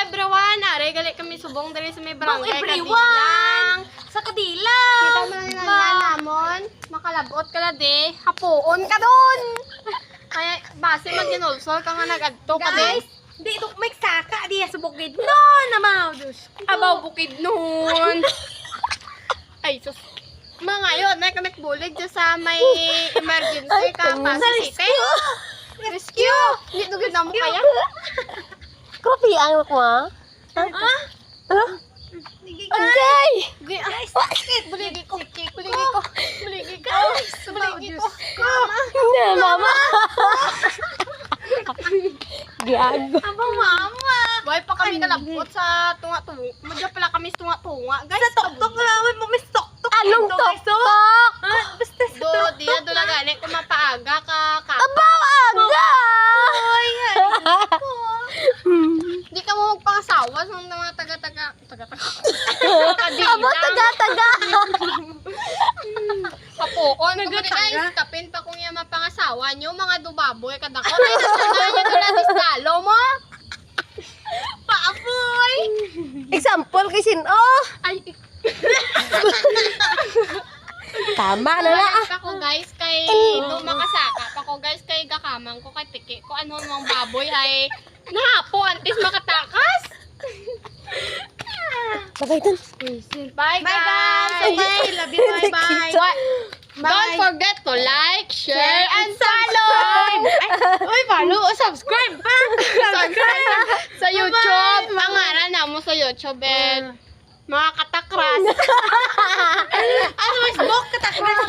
everyone! Are, gali kami subong dali sa may barangay everyone! Sa Kadilang! Kita mo lang yung namon. Makalabot ka na de. Hapuon ka dun! Kaya base mag-ginulsol ka nga nag-adto ka de. Guys, di ito may saka diya sa bukid. No, namaw. Abaw bukid nun. Ay, sus. Mga yun, may kamit bulig dyan sa may emergency ka pa sa city. Rescue! Hindi nugid na mo kaya? Kopi ang ko ah. Agay! Guys, buligi ko. Buligi ko. Buligi ko. Buligi ko. Na mama. Giago. Aba, mama. Buhay pa kami kalabot sa tunga-tunga. Madya pala kami sa tunga-tunga. Guys, Sa tok-tok naman mo, miss tok-tok. Anong tok-tok? Basta sa do, diya, do lang gani. Kung mapaaga ka, Abaw aga! Hindi ka mo magpangasawa sa mga taga-taga. Abo taga-taga. Hapuon. Guys, kapin pa kung yung mapangasawa nyo, mga dubaboy, kadako. Ay, sasabihin nyo doon natin stalo mo. Paapoy! Example kay Sino. Ay, Tama na na. ako guys kay dumakasaka pa ko guys kay gakamang ko kay tiki ko ano mong baboy ay nahapo antes makatakas. Bagay dun. Bye guys. Bye. Love you. Bye-bye. Don't forget to like, share, and follow. Uy, follow o subscribe pa. Subscribe sa YouTube. Pangalan na mo sa YouTube. Mga katakras. Ano, Facebook? Katakras.